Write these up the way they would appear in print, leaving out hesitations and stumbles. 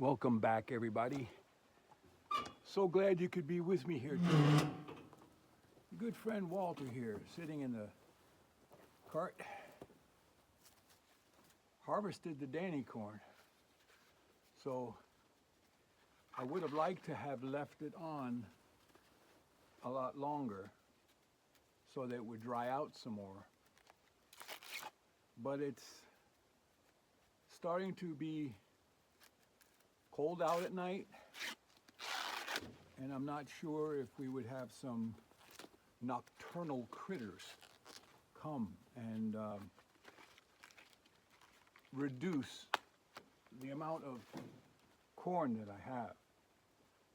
Welcome back, everybody. So glad you could be with me here today. Good friend Walter here, sitting in the cart, harvested the Danny corn. So I would have liked to have left it on a lot longer so that it would dry out some more. But it's starting to be cold out at night, and I'm not sure if we would have some nocturnal critters come and reduce the amount of corn that I have.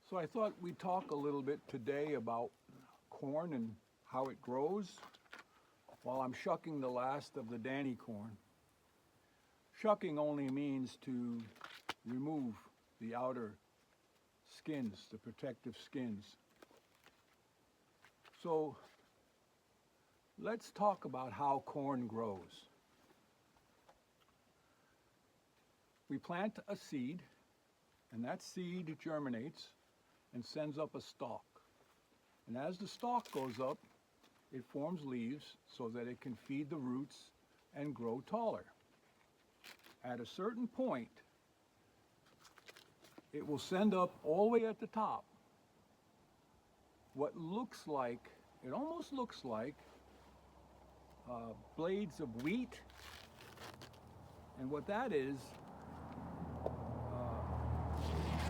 So I thought we'd talk a little bit today about corn and how it grows while I'm shucking the last of the Danny corn. Shucking only means to remove the outer skins, the protective skins. So let's talk about how corn grows. We plant a seed, and that seed germinates and sends up a stalk. And as the stalk goes up, it forms leaves so that it can feed the roots and grow taller. At a certain point, it will send up all the way at the top what looks like, it almost looks like blades of wheat. And what that is,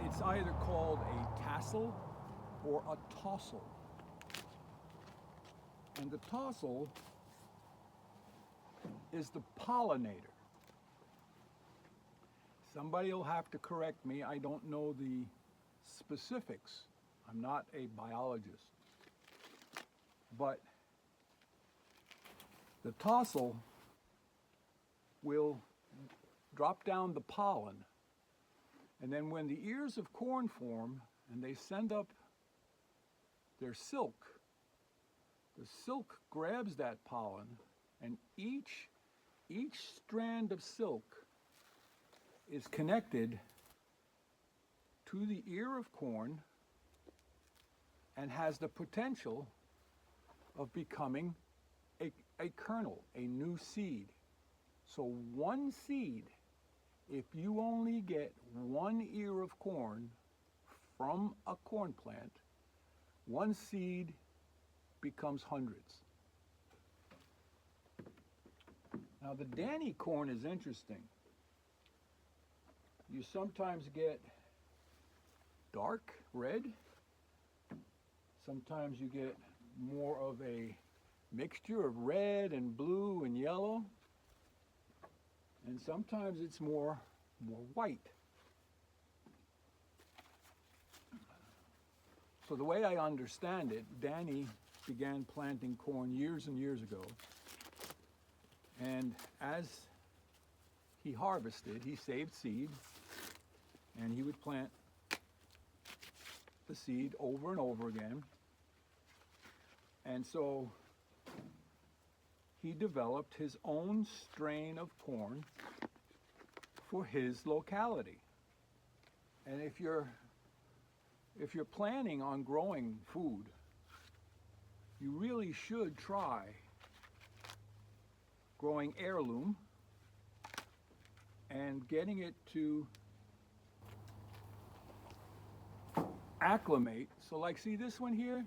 it's either called a tassel or a tossel. And the tossel is the pollinator. Somebody will have to correct me. I don't know the specifics. I'm not a biologist. But the tossel will drop down the pollen. And then when the ears of corn form and they send up their silk, the silk grabs that pollen, and each strand of silk is connected to the ear of corn and has the potential of becoming a kernel, a new seed. So one seed, if you only get one ear of corn from a corn plant, one seed becomes hundreds. Now the Danny corn is interesting. You sometimes get dark red, sometimes you get more of a mixture of red and blue and yellow, and sometimes it's more white. So the way I understand it, Danny began planting corn years and years ago, and as he harvested, he saved seed, and he would plant the seed over and over again. And so he developed his own strain of corn for his locality. And if you're planning on growing food, you really should try growing heirloom and getting it to acclimate. So like, see this one here?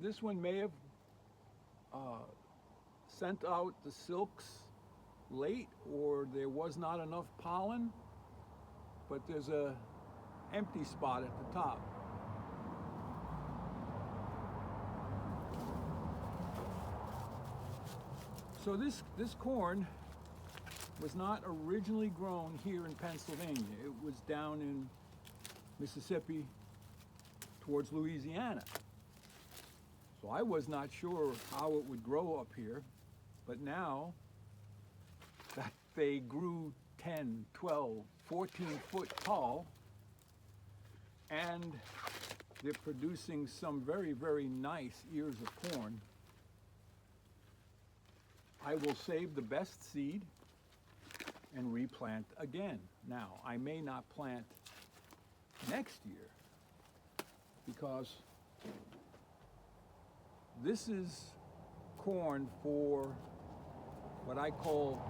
This one may have sent out the silks late, or there was not enough pollen, but there's a empty spot at the top. So this corn was not originally grown here in Pennsylvania. It was down in Mississippi towards Louisiana. So I was not sure how it would grow up here, but now that they grew 10, 12, 14 foot tall, and they're producing some very, very nice ears of corn, I will save the best seed and replant again. Now, I may not plant next year because this is corn for what I call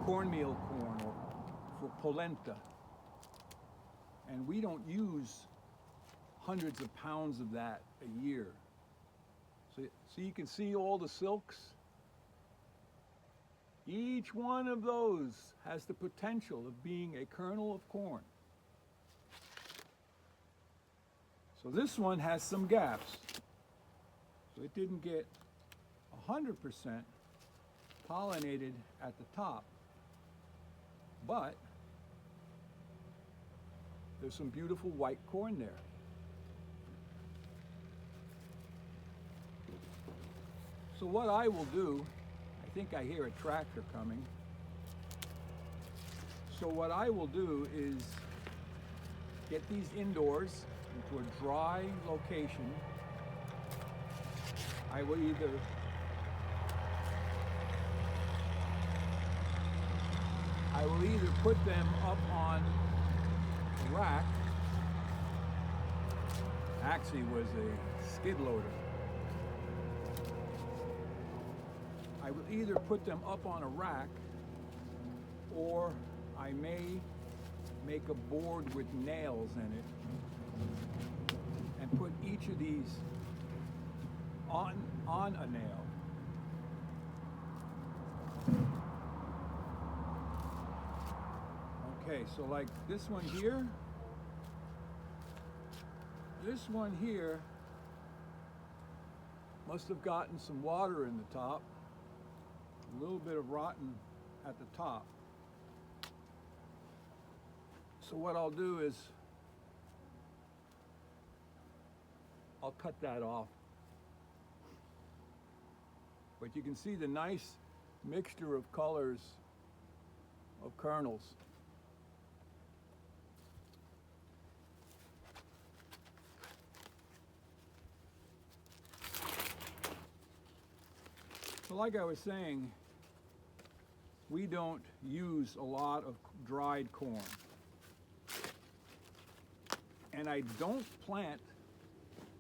cornmeal corn, or for polenta. And we don't use hundreds of pounds of that a year. So you can see all the silks. Each one of those has the potential of being a kernel of corn. So this one has some gaps. So it didn't get 100% pollinated at the top, but there's some beautiful white corn there. So what I will do, I think I hear a tractor coming. So what I will do is get these indoors into a dry location. I will either put them up on a rack. Actually was a skid loader. I will either put them up on a rack, or I may make a board with nails in it and put each of these on a nail. Okay, so like this one here must have gotten some water in the top, a little bit of rotten at the top. So what I'll do is I'll cut that off. But you can see the nice mixture of colors of kernels. So like I was saying, we don't use a lot of dried corn. And I don't plant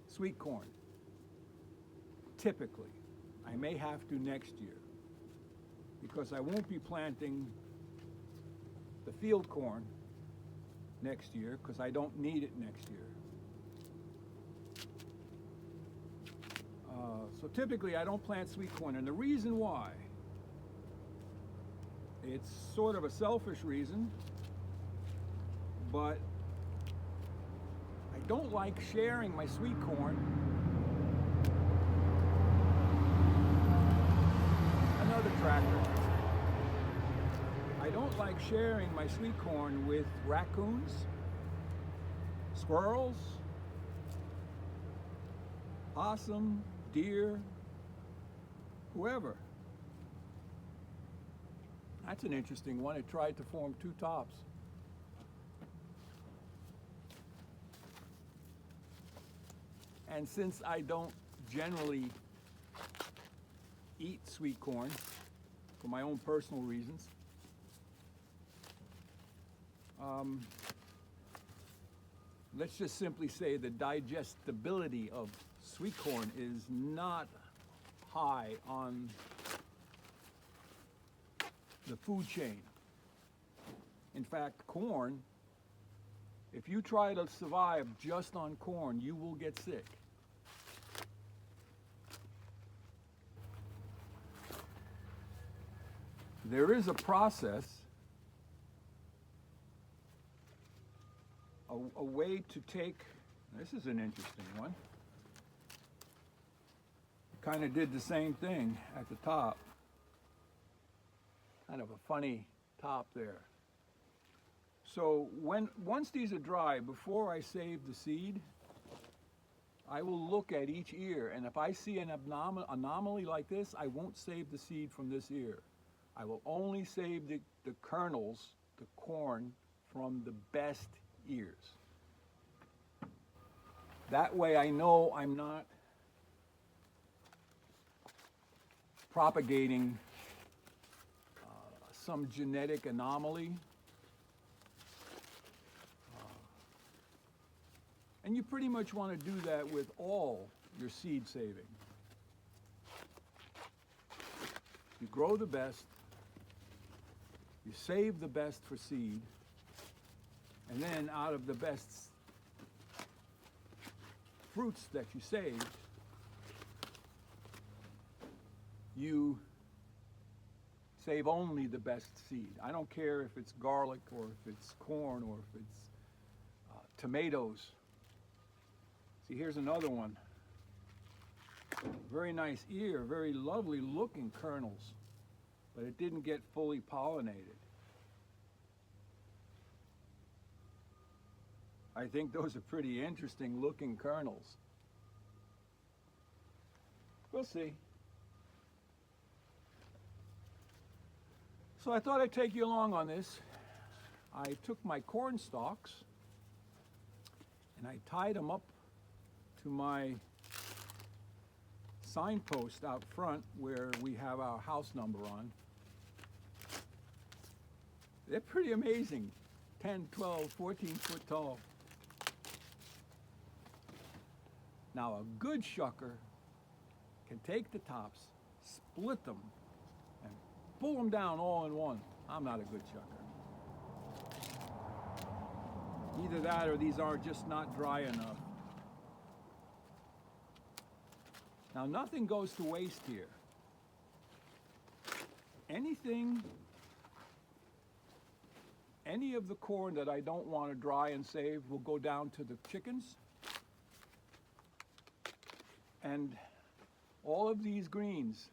sweet corn, typically. I may have to next year, because I won't be planting the field corn next year, because I don't need it next year. So typically I don't plant sweet corn, and the reason why, it's sort of a selfish reason, but I don't like sharing my sweet corn. Another tractor. I don't like sharing my sweet corn with raccoons, squirrels, possum, deer, whoever. That's an interesting one. It tried to form two tops. And since I don't generally eat sweet corn for my own personal reasons, let's just simply say the digestibility of sweet corn is not high on the food chain. In fact, corn, if you try to survive just on corn, you will get sick. There is a process, a way to take, this is an interesting one. Kind of did the same thing at the top. Kind of a funny top there. So once these are dry, before I save the seed, I will look at each ear, and if I see an anomaly like this, I won't save the seed from this ear. I will only save the kernels, the corn, from the best ears. That way I know I'm not propagating some genetic anomaly. And you pretty much want to do that with all your seed saving. You grow the best, you save the best for seed, and then out of the best fruits that you saved, you save only the best seed. I don't care if it's garlic or if it's corn or if it's tomatoes. See, here's another one. Very nice ear, very lovely looking kernels, but it didn't get fully pollinated. I think those are pretty interesting looking kernels. We'll see. So I thought I'd take you along on this. I took my corn stalks and I tied them up to my signpost out front where we have our house number on. They're pretty amazing, 10, 12, 14 foot tall. Now a good shucker can take the tops, split them, and pull them down all in one. I'm not a good shucker. Either that or these are just not dry enough. Now nothing goes to waste here. Any of the corn that I don't want to dry and save will go down to the chickens. And all of these greens,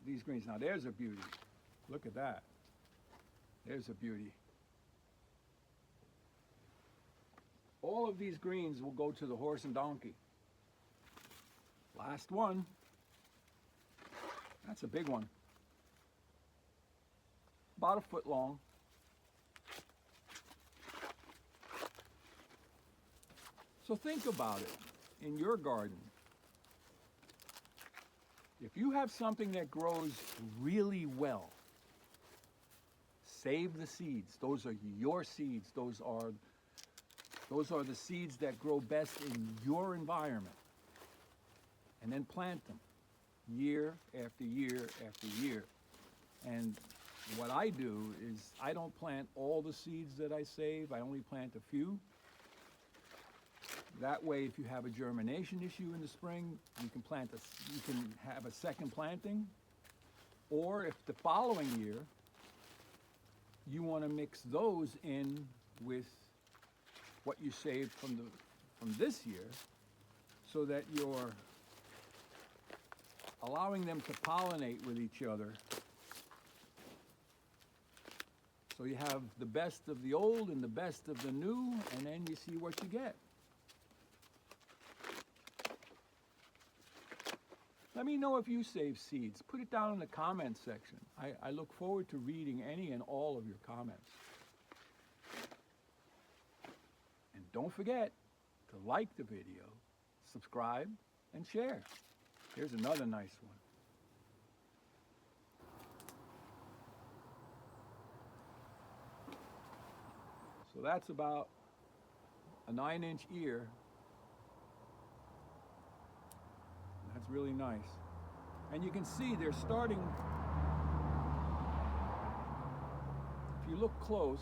these greens, now there's a beauty. Look at that. There's a beauty. All of these greens will go to the horse and donkey. Last one. That's a big one. About a foot long. So think about it in your garden. If you have something that grows really well, save the seeds. Those are your seeds. Those are the seeds that grow best in your environment. And then plant them year after year after year. And what I do is I don't plant all the seeds that I save. I only plant a few. That way, if you have a germination issue in the spring, you can have a second planting. Or if the following year you want to mix those in with what you saved from this year, so that you're allowing them to pollinate with each other. So you have the best of the old and the best of the new, and then you see what you get. Let me know if you save seeds. Put it down in the comments section. I look forward to reading any and all of your comments. And don't forget to like the video, subscribe, and share. Here's another nice one. So that's about a 9-inch ear. That's really nice. And you can see they're starting, if you look close,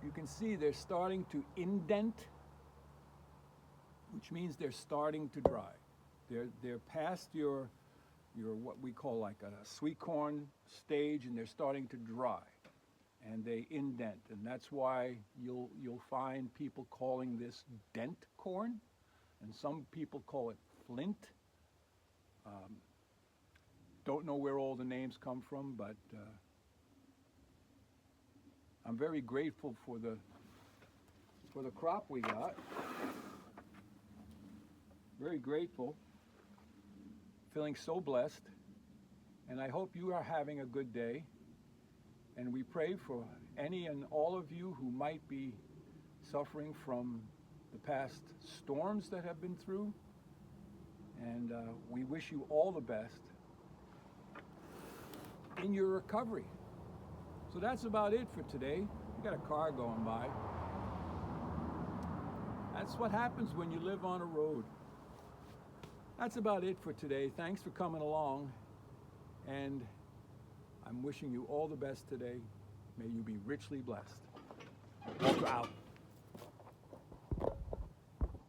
you can see they're starting to indent, which means they're starting to dry. They're past your what we call like a sweet corn stage, and they're starting to dry, and they indent, and that's why you'll find people calling this dent corn, and some people call it flint. Don't know where all the names come from, but I'm very grateful for the crop we got. Very grateful. Feeling so blessed, and I hope you are having a good day, and we pray for any and all of you who might be suffering from the past storms that have been through, and we wish you all the best. in your recovery. So that's about it for today. We got a car going by. That's what happens when you live on a road. That's about it for today. Thanks for coming along. And I'm wishing you all the best today. May you be richly blessed. Walker out.